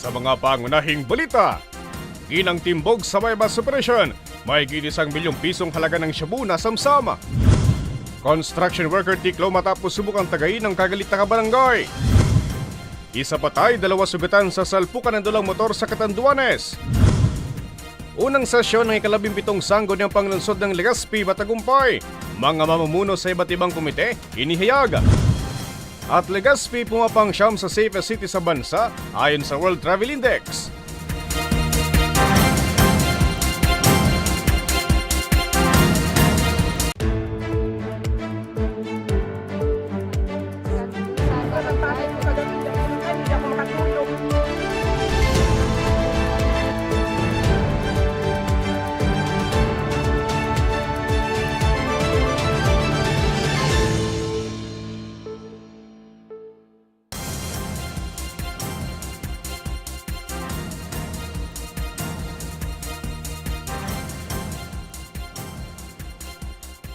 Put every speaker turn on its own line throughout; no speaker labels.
Sa mga pangunahing balita, ginang timbog sa bypass operation, may ₱1 milyong halaga ng shabu na samsama. Construction worker tiklo matapos subukang tagayin ng kagalit na kabarangay. Isa patay, 2 sugatan sa salpukan ng dulang motor sa Catanduanes. Unang sesyon ng ika-17 sanggol ng panglunsod ng Legazpi matagumpay. Mga mamumuno sa iba't ibang komite, inihayag. At Legazpi pumapang siyam sa safest city sa bansa ayon sa World Travel Index.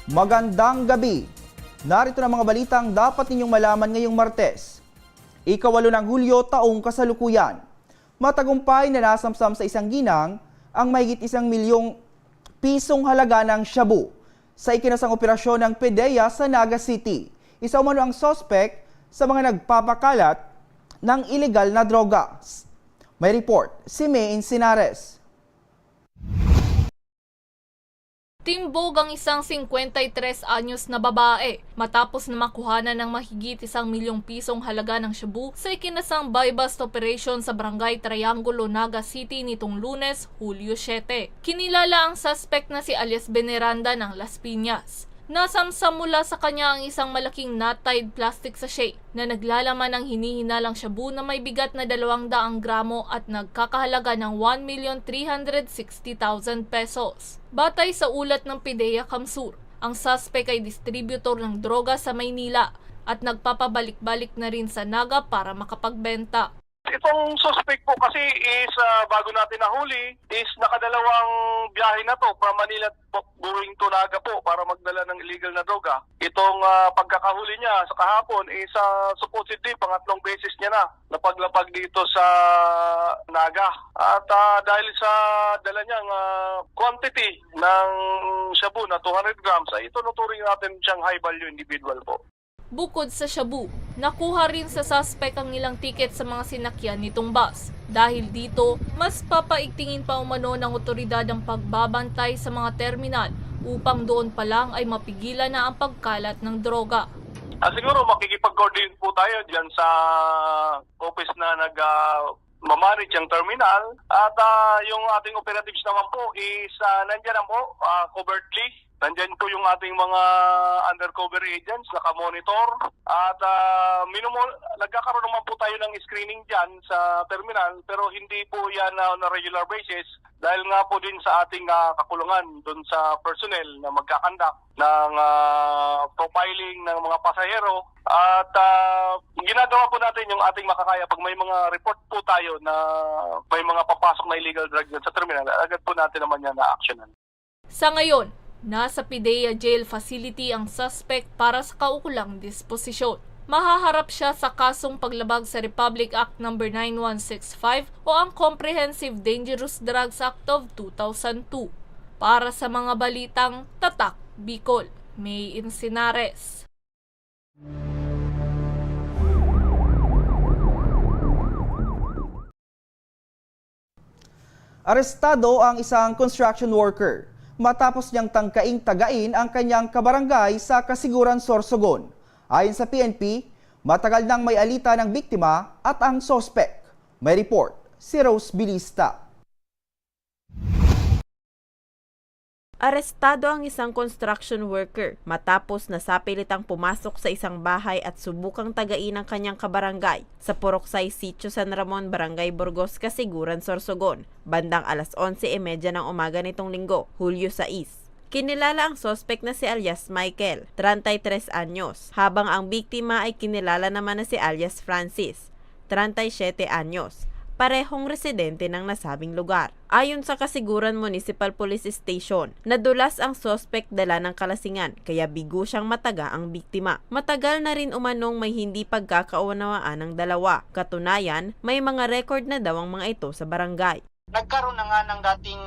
Magandang gabi! Narito na mga balitang dapat ninyong malaman ngayong Martes. Ika-8 ng Hulyo, taong kasalukuyan. Matagumpay na nasamsam sa isang ginang ang mahigit ₱1 milyong halaga ng shabu sa ikinasang operasyon ng PDEA sa Naga City. Isa umano ang sospek sa mga nagpapakalat ng ilegal na droga. May report si May Insinares.
Timbog ang isang 53 anyos na babae matapos na makuhanan ng mahigit ₱1 milyong halaga ng shabu sa ikinasang buy-bust operation sa Barangay Triangulo, Naga City nitong Lunes, Hulyo 7. Kinilala ang suspect na si alias Veneranda ng Las Piñas. Nasamsam mula sa kanya ang isang malaking knot-tied plastic sachet na naglalaman ng hinihinalang shabu na may bigat na 200 gramo at nagkakahalaga ng ₱1,360,000. Batay sa ulat ng PDEA Kamsur, ang suspect ay distributor ng droga sa Maynila at nagpapabalik-balik na rin sa Naga para makapagbenta.
Itong suspect po kasi is bago natin nahuli is nakadalawang biyahe na to from Manila going to Naga po para magdala ng illegal na droga. Itong pagkakahuli niya sa kahapon is supposedly pangatlong beses niya na napaglapag dito sa Naga. At dahil sa dala niyang quantity ng shabu na 200 grams ay itunuturing natin siyang high value individual po.
Bukod sa shabu, nakuha rin sa suspect ang ilang tiket sa mga sinakyan nitong bus. Dahil dito, mas papaigtingin pa umano ng otoridad ang pagbabantay sa mga terminal upang doon pa lang ay mapigilan na ang pagkalat ng droga.
Siguro makikipag-coordinate po tayo dyan sa office na mamanage ang terminal at yung ating operatives naman po is nandyan na po covertly. Nandyan po yung ating mga undercover agents, naka-monitor at nagkakaroon naman po tayo ng screening dyan sa terminal pero hindi po yan on a regular basis dahil nga po din sa ating kakulungan dun sa personnel na magkakandak ng profiling ng mga pasahero at ginagawa po natin yung ating makakaya pag may mga report po tayo na may mga papasok na illegal drug sa terminal, agad po natin naman yan na-actionan.
Sa ngayon, nasa PDEA Jail Facility ang suspect para sa kaukulang disposisyon. Mahaharap siya sa kasong paglabag sa Republic Act No. 9165 o ang Comprehensive Dangerous Drugs Act of 2002. Para sa mga balitang Tatak Bicol, May Insinares.
Arestado ang isang construction worker matapos niyang tangkaing tagain ang kanyang kabarangay sa Kasiguran, Sorsogon. Ayon sa PNP, matagal nang may alita ng biktima at ang sospek. May report si Rose Bilista.
Arestado ang isang construction worker matapos nasapilitang pumasok sa isang bahay at subukang tagain ang kanyang kabarangay sa Poroksay Sitio San Ramon, Barangay Burgos, Kasiguran, Sorsogon, bandang 11:30 ng umaga nitong Linggo, Hulyo 6. Kinilala ang sospek na si alias Michael, 33 anyos, habang ang biktima ay kinilala naman na si alias Francis, 37 anyos. parehong residente ng nasabing lugar. Ayon sa Kasiguran Municipal Police Station, nadulas ang suspect dala ng kalasingan kaya bigo siyang mataga ang biktima. Matagal na rin umanong may hindi pagkakaunawaan ng dalawa. Katunayan, may mga record na daw ang mga ito sa barangay.
Nagkaroon na nga ng dating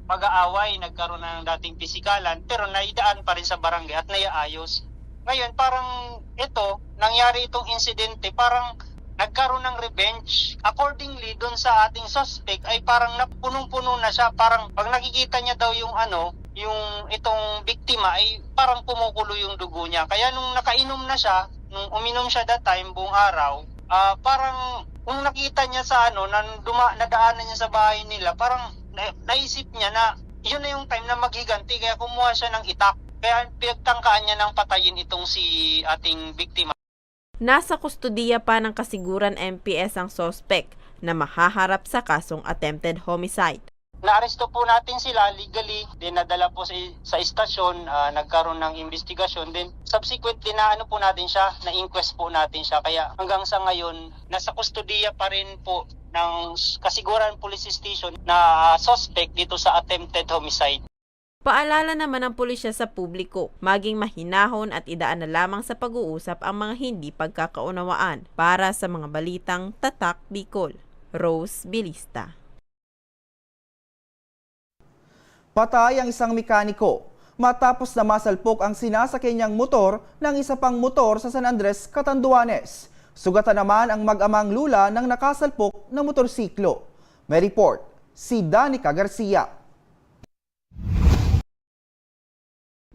pag-aaway, nagkaroon na ng dating pisikalan, pero naidaan pa rin sa barangay at naiayos. Ngayon, parang nangyari itong insidente, parang nagkaroon ng revenge. Accordingly, dun sa ating suspect ay parang napunong-puno na siya. Parang pag nakikita niya daw yung itong biktima ay parang kumukulo yung dugo niya. Kaya nung nakainom na siya, nung uminom siya that time buong araw, parang kung nakita niya sa nadaanan niya sa bahay nila, parang naisip niya na yun na yung time na maghiganti. Kaya kumuha siya ng itak. Kaya pinagtangkaan niya ng patayin itong si ating biktima.
Nasa kustodiya pa ng Kasiguran MPS ang suspect na mahaharap sa kasong attempted homicide.
Naaresto po natin sila legally, then nadala po sa istasyon, nagkaroon ng investigasyon, then subsequently po natin siya, na-inquest po natin siya. Kaya hanggang sa ngayon, nasa kustodiya pa rin po ng Kasiguran Police Station na suspect dito sa attempted homicide.
Paalala naman ng pulisya sa publiko, maging mahinahon at idaan na lamang sa pag-uusap ang mga hindi pagkakaunawaan. Para sa mga balitang Tatak Bicol, Rose Bilista.
Patay ang isang mekaniko matapos na masalpok ang sinasakyan niyang motor ng isa pang motor sa San Andres, Catanduanes. Sugatan naman ang mag-amang lula ng nakasalpok na motorsiklo. May report si Danica Garcia.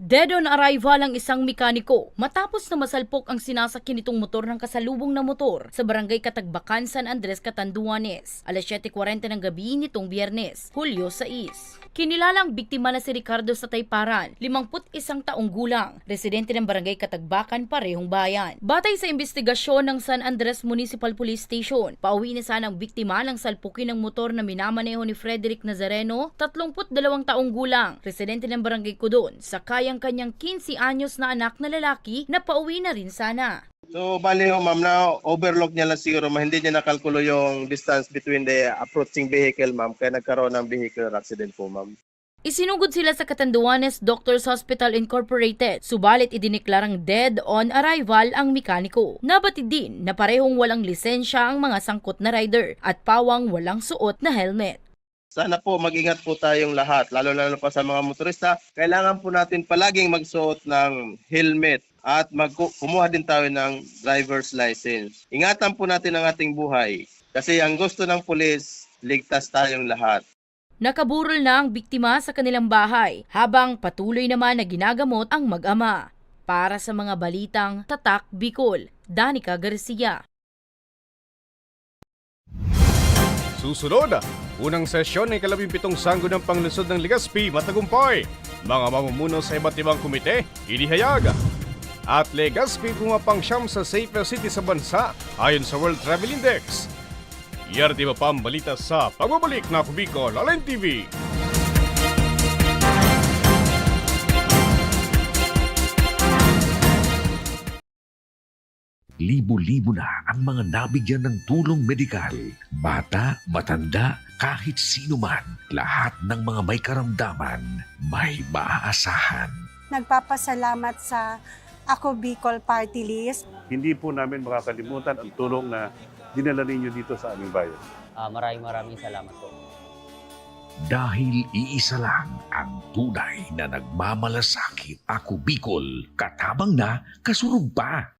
Dead on arrival ang isang mekaniko matapos na masalpok ang sinasakyan nitong motor ng kasalubong na motor sa barangay Katagbakan, San Andres, Catanduanes, alas 7:40 ng gabi nitong Biyernes, Hulyo 6. Kinilalang biktima na si Ricardo Satayparan, 51 taong gulang, residente ng barangay Katagbakan, parehong bayan. Batay sa investigasyon ng San Andres Municipal Police Station, pauwi na sana ang biktima ng salpukin ng motor na minamaneho ni Frederick Nazareno, 32 taong gulang, residente ng barangay Codon, sakay ang kanyang 15 anyos na anak na lalaki na pauwi na rin sana.
So, bali ma'am, na overlook niya lang siguro, hindi niya nakalkulo yung distance between the approaching vehicle, ma'am, kaya nagkaroon ng vehicular accident po, ma'am.
Isinugod sila sa Catanduanes Doctors Hospital Incorporated, subalit idineklarang dead on arrival ang mekaniko. Nabatid din na parehong walang lisensya ang mga sangkot na rider at pawang walang suot na helmet.
Sana po mag-ingat po tayong lahat, lalo pa sa mga motorista. Kailangan po natin palaging magsuot ng helmet at kumuha din tayo ng driver's license. Ingatan po natin ang ating buhay kasi ang gusto ng pulis, ligtas tayong lahat.
Nakaburol na ang biktima sa kanilang bahay habang patuloy naman na ginagamot ang mag-ama. Para sa mga balitang Tatak Bicol, Danica Garcia.
Susunod, unang sesyon ng 17 Sangguniang ng Panglusod ng Legazpi matagumpay. Mga mamumuno sa iba't ibang komite, inihayag. At Legazpi pumapangsyam sa safest city sa bansa ayon sa World Travel Index. Yardi ba pa ang balita sa pagbabalik na Bicol Online TV.
Libo-libo na ang mga nabigyan ng tulong medikal. Bata, matanda, kahit sino man, lahat ng mga may karamdaman, may maaasahan.
Nagpapasalamat sa Ako Bicol Party List.
Hindi po namin makakalimutan ang tulong na dinala ninyo dito sa aming bayan.
Maraming salamat po.
Dahil iisa lang ang tunay na nagmamalasakit. Ako Bicol, katabang na, kasurug pa.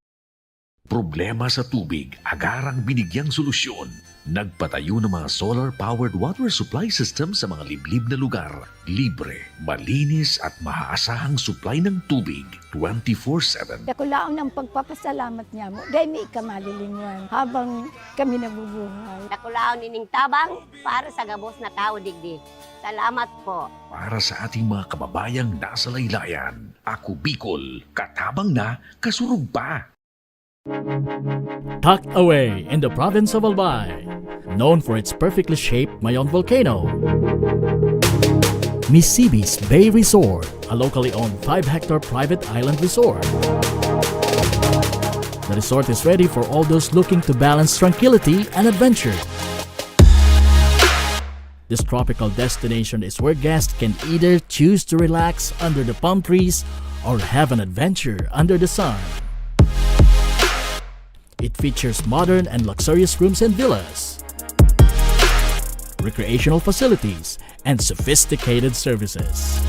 Problema sa tubig, agarang binigyang solusyon. Nagpatayo ng mga solar-powered water supply system sa mga liblib na lugar. Libre, malinis at maaasahang supply ng tubig 24/7.
Nakulaon ng pagpapasalamat niya mo. Dahil may kamalilinguan habang kami nabubuhay.
Nakulaon ining tabang para sa gabos na tao digdi. Salamat po.
Para sa ating mga kababayang nasa laylayan, Ako Bicol, katabang na, kasurug pa.
Tucked away in the province of Albay, known for its perfectly shaped Mayon volcano, Misibis Bay Resort, a locally owned 5-hectare private island resort. The resort is ready for all those looking to balance tranquility and adventure. This tropical destination is where guests can either choose to relax under the palm trees or have an adventure under the sun. It features modern and luxurious rooms and villas, recreational facilities, and sophisticated services.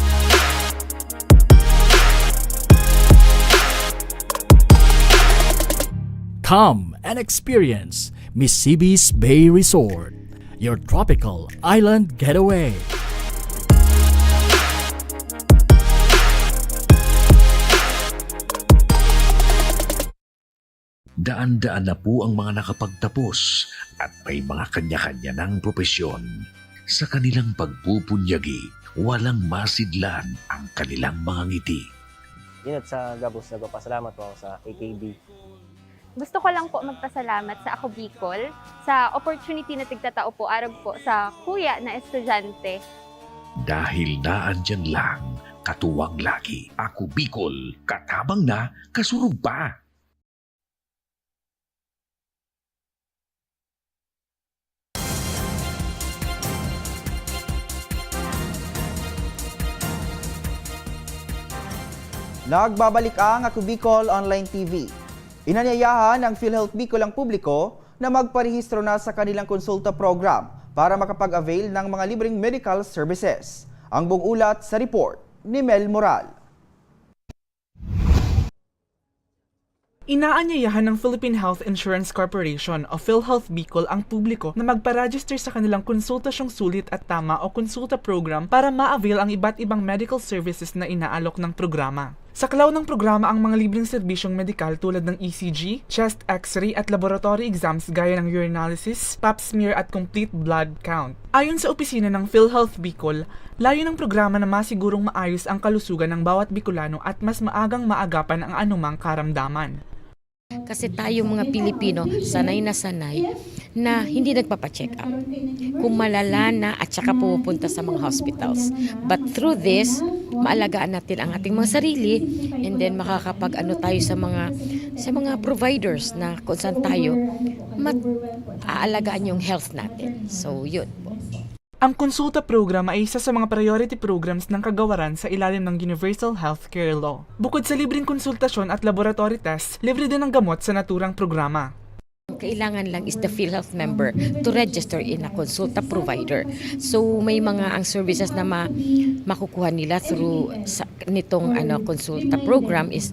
Come and experience Mississippi's Bay Resort, your tropical island getaway.
Daan-daan na po ang mga nakapagtapos at may mga kanya-kanya ng propesyon. Sa kanilang pagpupunyagi, walang masidlan ang kanilang mga ngiti.
Yun at sa Gabos, nagpapasalamat po ako sa AKB.
Gusto ko lang po magpasalamat sa Ako Bicol sa opportunity na tigtatao po arag po sa kuya na estudyante.
Dahil naandyan lang, katuwang lagi. Ako Bicol, katabang na, kasurug pa.
Nagbabalik ang Ako Bicol Online TV. Inanyayahan ng PhilHealth Bicol ang publiko na magparehistro na sa kanilang konsulta program para makapag-avail ng mga libreng medical services. Ang buong ulat sa report ni Mel Moral.
Inaanyayahan ng Philippine Health Insurance Corporation o PhilHealth Bicol ang publiko na magpa-register sa kanilang konsultasyong sulit at tama o konsulta program para ma-avail ang iba't ibang medical services na inaalok ng programa. Saklaw ng programa ang mga libreng serbisyong medikal tulad ng ECG, chest x-ray at laboratory exams gaya ng urinalysis, pap smear at complete blood count. Ayon sa opisina ng PhilHealth Bicol, layo ng programa na masigurong maayos ang kalusugan ng bawat Bicolano at mas maagang maagapan ang anumang karamdaman.
Kasi tayong mga Pilipino, sanay na hindi nagpapacheck up. Kung malala na at saka pumupunta sa mga hospitals. But through this, maalagaan natin ang ating mga sarili and then makakapag-ano tayo sa mga providers na kung saan tayo aalagaan yung health natin. So, yun po.
Ang konsulta program ay isa sa mga priority programs ng kagawaran sa ilalim ng Universal Healthcare Law. Bukod sa libreng konsultasyon at laboratory tests, libre din ang gamot sa naturang programa.
Kailangan lang is the PhilHealth member to register in a consulta provider. So may mga ang services na makukuha nila through nitong consulta program is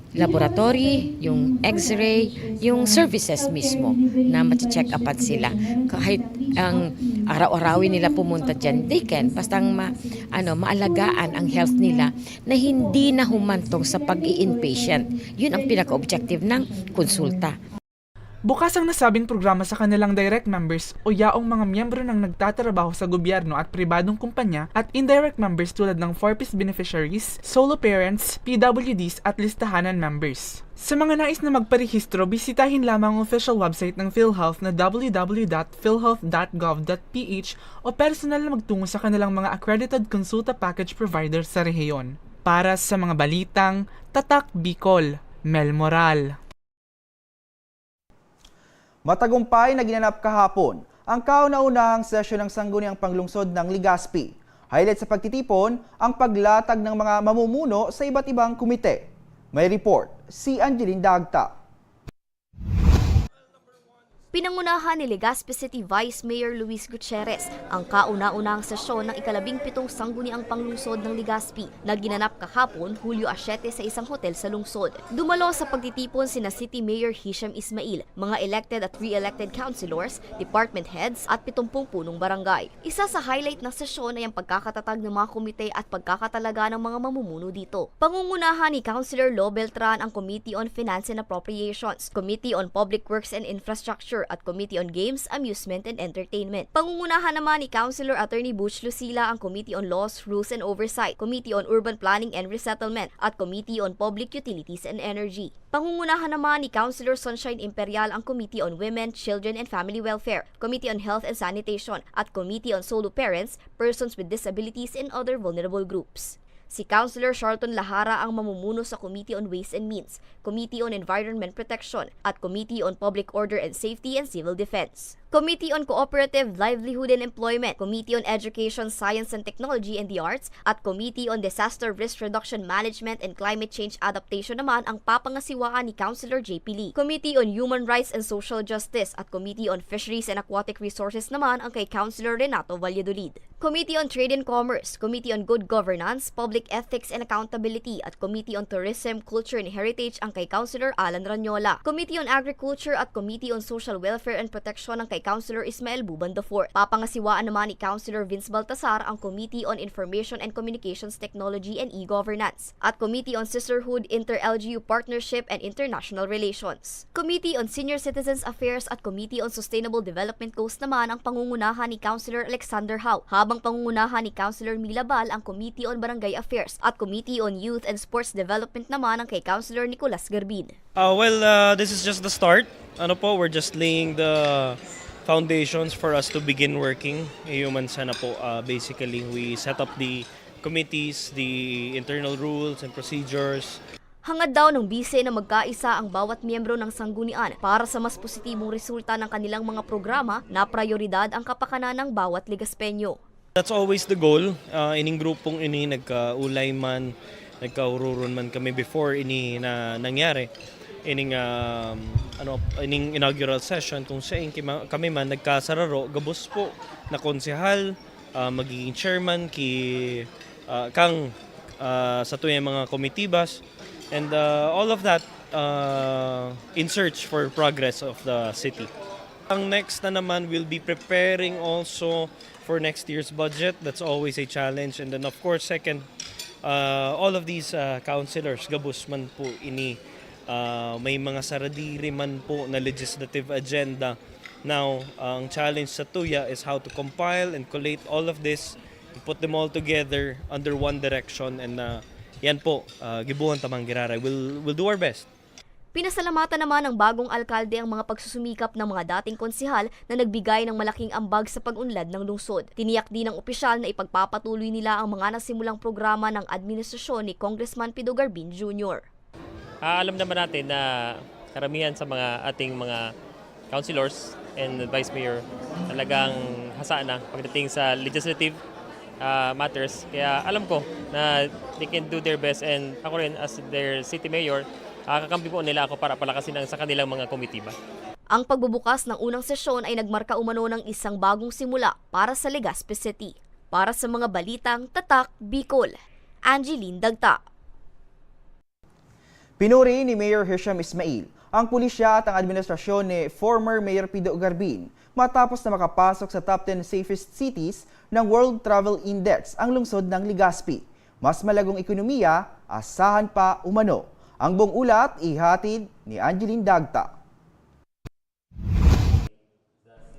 laboratory, yung x-ray, yung services mismo na ma-check upan sila. Kahit ang araw-arawin nila pumunta dyan, they can. Basta maalagaan ang health nila na hindi na humantong sa pag-i-inpatient. Yun ang pinaka-objective ng konsulta.
Bukas ang nasabing programa sa kanilang direct members o yaong mga miyembro ng nagtatrabaho sa gobyerno at pribadong kumpanya at indirect members tulad ng 4-piece beneficiaries, solo parents, PWDs at listahanan members. Sa mga nais na magparehistro, bisitahin lamang ang official website ng PhilHealth na www.philhealth.gov.ph o personal na magtungo sa kanilang mga accredited consulta package provider sa rehiyon. Para sa mga balitang Tatak Bicol, Mel Moral.
Matagumpay na ginanap kahapon ang kauna-unahang sesyon ng Sangguniang Panglungsod ng Legazpi. Highlight sa pagtitipon ang paglatag ng mga mamumuno sa iba't ibang komite. May report si Angeline Dagta.
Pinangunahan ni Legazpi City Vice Mayor Luis Gutierrez ang kauna-unahang sesyon ng ika-17 Sangguniang Panglungsod ng Legazpi na ginanap kahapon Hulyo 7 sa isang hotel sa lungsod. Dumalo sa pagtitipon sina City Mayor Hisham Ismail, mga elected at re-elected councilors, department heads at 70 punong barangay. Isa sa highlight ng sesyon ay ang pagkakatatag ng mga komite at pagkakatalaga ng mga mamumuno dito. Pangungunahan ni Councilor Lo Beltran ang Committee on Finance and Appropriations, Committee on Public Works and Infrastructure at Committee on Games, Amusement and Entertainment. Pangungunahan naman ni Councilor Attorney Butch Lucila ang Committee on Laws, Rules and Oversight, Committee on Urban Planning and Resettlement at Committee on Public Utilities and Energy. Pangungunahan naman ni Councilor Sunshine Imperial ang Committee on Women, Children and Family Welfare, Committee on Health and Sanitation at Committee on Solo Parents, Persons with Disabilities and Other Vulnerable Groups. Si Councilor Charlton Lahara ang mamumuno sa Committee on Ways and Means, Committee on Environment Protection, at Committee on Public Order and Safety and Civil Defense. Committee on Cooperative Livelihood and Employment, Committee on Education, Science and Technology and the Arts, at Committee on Disaster Risk Reduction Management and Climate Change Adaptation naman ang papangasiwaan ni Councilor JP Lee. Committee on Human Rights and Social Justice at Committee on Fisheries and Aquatic Resources naman ang kay Councilor Renato Valladolid. Committee on Trade and Commerce, Committee on Good Governance, Public Ethics and Accountability at Committee on Tourism, Culture and Heritage ang kay Councilor Alan Ranyola. Committee on Agriculture at Committee on Social Welfare and Protection ang kay Councilor Ismael Buban IV. Papangasiwaan naman ni Councilor Vince Baltasar ang Committee on Information and Communications Technology and E-Governance at Committee on Sisterhood, Inter-LGU Partnership and International Relations. Committee on Senior Citizens Affairs at Committee on Sustainable Development Coast naman ang pangungunahan ni Councilor Alexander Hau, habang pangungunahan ni Councilor Mila Bal ang Committee on Barangay Affairs at Committee on Youth and Sports Development naman ang kay Councilor Nicolas Garbin.
This is just the start. We're just laying the foundations for us to begin working. Human sana po. Basically, we set up the committees, the internal rules and procedures.
Hangad daw ng bise na magkaisa ang bawat miyembro ng sanggunian para sa mas positibong resulta ng kanilang mga programa na prioridad ang kapakanan ng bawat Ligaspeño.
That's always the goal. Ining grupong ini nagkaulay man, nagkaururon man kami before ini na nangyari. Ining inaugural session kung saan kami man nagkasararo gabos po na konsehal, magiging chairman kang sa tuyang mga komitibas, and all of that in search for progress of the city. Ang next na naman, we'll be preparing also for next year's budget. That's always a challenge. And then of course, second, all of these councilors gabos man po ini may mga saradiri man po na legislative agenda. Now, ang challenge sa Tuya is how to compile and collate all of this and put them all together under one direction, and yan po, gibuhan tamang giraray. We'll do our best.
Pinasalamatan naman ng bagong alkalde ang mga pagsusumikap ng mga dating konsehal na nagbigay ng malaking ambag sa pag-unlad ng lungsod. Tiniyak din ng opisyal na ipagpapatuloy nila ang mga nasimulang programa ng administrasyon ni Congressman Pido Garbin Jr.
Alam naman natin na karamihan sa mga ating mga councilors and vice mayor talagang hasa na pagdating sa legislative matters. Kaya alam ko na they can do their best, and ako rin as their city mayor, kakampi po nila ako para palakasin ang sa kanilang mga komitiba.
Ang pagbubukas ng unang sesyon ay nagmarka umano ng isang bagong simula para sa Legazpi City. Para sa mga balitang Tatak, Bicol, Angeline Dagta.
Pinuri ni Mayor Hisham Ismail ang pulisya at ang administrasyon ni former Mayor Pido Garbin matapos na makapasok sa top 10 safest cities ng World Travel Index ang lungsod ng Legazpi. Mas malagong ekonomiya, asahan pa umano. Ang buong ulat ihatid ni Angeline Dagta.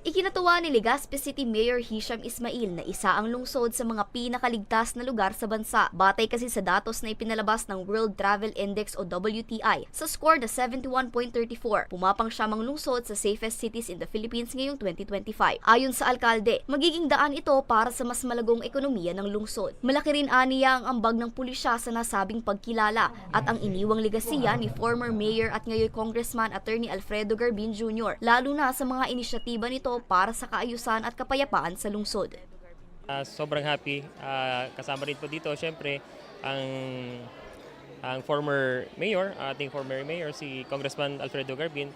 Ikinatuwa ni Legazpi City Mayor Hisham Ismail na isa ang lungsod sa mga pinakaligtas na lugar sa bansa. Batay kasi sa datos na ipinalabas ng World Travel Index o WTI sa score na 71.34. Pumapang siyang lungsod sa safest cities in the Philippines ngayong 2025. Ayon sa alkalde, magiging daan ito para sa mas malagong ekonomiya ng lungsod. Malaki rin aniya ang ambag ng pulisya sa nasabing pagkilala at ang iniwang legasiya ni former Mayor at ngayon Congressman Attorney Alfredo Garbin Jr. lalo na sa mga inisyatiba nito para sa kaayusan at kapayapaan sa lungsod.
Sobrang happy. Kasama rin po dito, syempre, ang former mayor, ating former mayor, si Congressman Alfredo Garbin,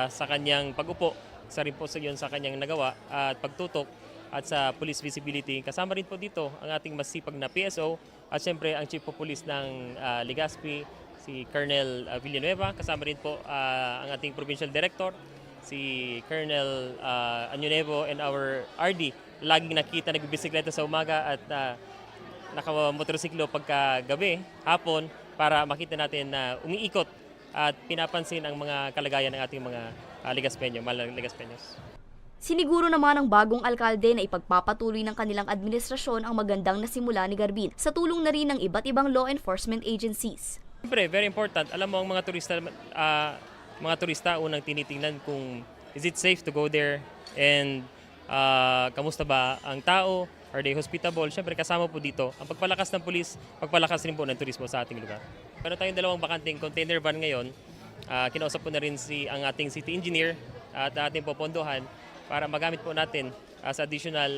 sa kanyang pag-upo, isa rin po sa yun sa kanyang nagawa at pagtutok at sa police visibility. Kasama rin po dito ang ating masipag na PSO at syempre ang Chief of Police ng Legazpi, si Colonel Villanueva. Kasama rin po ang ating Provincial Director, si Colonel Anyunevo, and our RD. Laging nakita nagbibisikleta sa umaga at nakamotorsiklo pagka gabi, hapon, para makita natin na umiikot at pinapansin ang mga kalagayan ng ating mga Legazpeño, mahal na Legazpeños.
Siniguro naman ng bagong alkalde na ipagpapatuloy ng kanilang administrasyon ang magandang nasimula ni Garbin sa tulong na rin ng iba't ibang law enforcement agencies.
Siyempre, very important. Alam mo, ang mga turista unang tinitingnan kung is it safe to go there, and kamusta ba ang tao, Are they hospitable? Siyempre kasama po dito ang pagpalakas ng pulis, pagpalakas rin po ng turismo sa ating lugar. Meron tayong dalawang bakanting container van ngayon. Kinausap po na rin ang ating city engineer at ating popondohan para magamit po natin as additional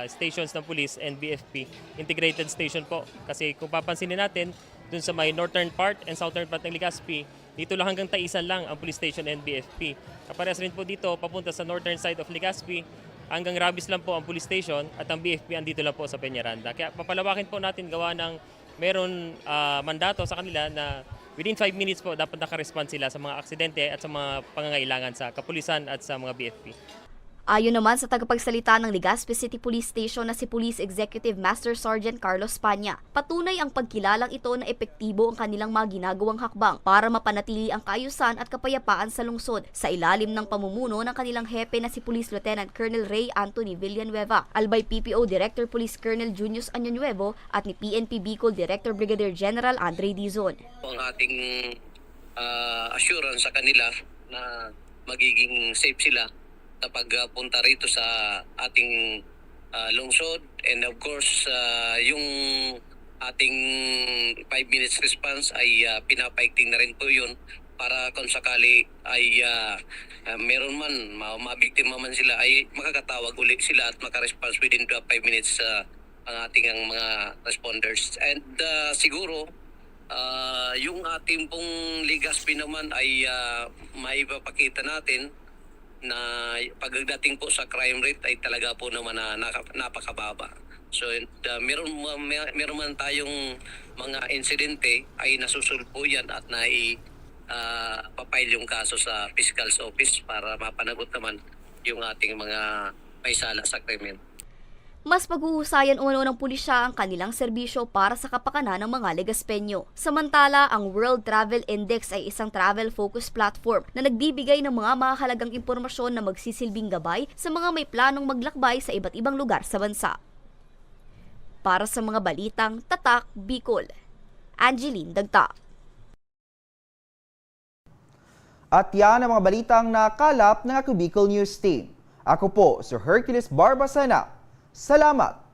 stations ng police and BFP. Integrated station po. Kasi kung papansinin natin, dun sa may northern part and southern part ng Legazpi, dito lang hanggang Taisan lang ang police station and BFP. Kaparehas rin po dito, papunta sa northern side of Legazpi, hanggang Rabis lang po ang police station at ang BFP andito lang po sa Peñaranda. Kaya papalawakin po natin gawa ng meron mandato sa kanila na within 5 minutes po dapat nakarespond sila sa mga aksidente at sa mga pangangailangan sa kapulisan at sa mga BFP.
Ayon naman sa tagapagsalita ng Legazpi City Police Station na si Police Executive Master Sergeant Carlos Panya, patunay ang pagkilalang ito na epektibo ang kanilang mga ginagawang hakbang para mapanatili ang kaayusan at kapayapaan sa lungsod sa ilalim ng pamumuno ng kanilang hepe na si Police Lieutenant Colonel Ray Anthony Villanueva, albay PPO Director Police Colonel Junius Añonuevo at ni PNP Bicol Director Brigadier General Andre Dizon.
Ang ating assurance sa kanila na magiging safe sila sa pagpunta rito sa ating lungsod, and of course yung ating 5 minutes response ay pinapaigting na rin po yun para kung sakali ay meron man mabiktima man sila ay makakatawag ulit sila at makaresponse within 5 minutes ang ating mga responders. And siguro yung ating pong Legazpi naman ay maipapakita natin na pagdating po sa crime rate ay talaga po naman na napakababa. So meron man tayong mga insidente ay nasusulpo yan at papile yung kaso sa Fiscal's Office para mapanagot naman yung ating mga may sala sa krimen.
Mas paghuhusayan uno ng pulisya ang kanilang serbisyo para sa kapakanan ng mga Legazpeño. Samantala, ang World Travel Index ay isang travel-focused platform na nagbibigay ng mga mahalagang impormasyon na magsisilbing gabay sa mga may planong maglakbay sa iba't ibang lugar sa bansa. Para sa mga balitang Tatak, Bicol, Angeline Dagta.
At yan ang mga balitang nakalap ng Ako Bicol News Team. Ako po, Sir Hercules Barbasana. Salamat!